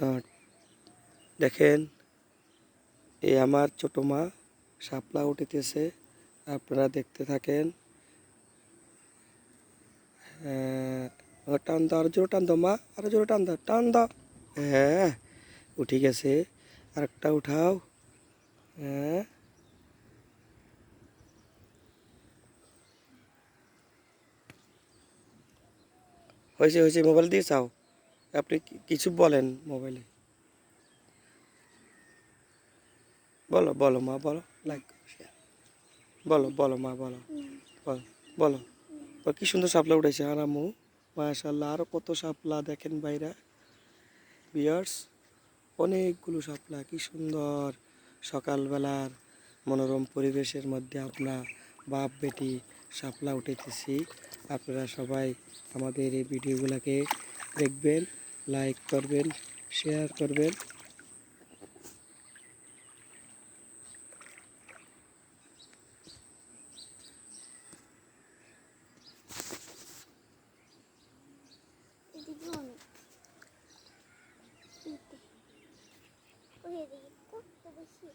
আহ, দেখেন এই আমার ছোট মা শাপলা উঠিতেছে, আপনারা দেখতে থাকেন। টান দাও, আরো জোরে টান দাও মা, আরো জোরে টান দাও, টান দাও। হ্যাঁ, উঠে গেছে। আরেকটা উঠাও। হ্যাঁ, হয়েছে হয়েছে, মোবাইল দিয়ে চাও। আপনি কিছু বলেন মোবাইলে, বলো বলো মা বলো, লাইক বলো বলো মা বলো, বলো বলো। কি সুন্দর শাপলা উঠেছে আর আম্মু, মাশাআল্লাহ। আরো কত শাপলা দেখেন বাইরা, বিয়ার্স, অনেকগুলো শাপলা। কি সুন্দর সকালবেলার মনোরম পরিবেশের মধ্যে আমরা বাপ বেটি শাপলা উঠাইতেছি। আপনারা সবাই আমাদের এই ভিডিওগুলোকে দেখবেন, লাইক করবেন, শেয়ার করবেন। এদিকে অনেক ওই এদিকে তো বেশি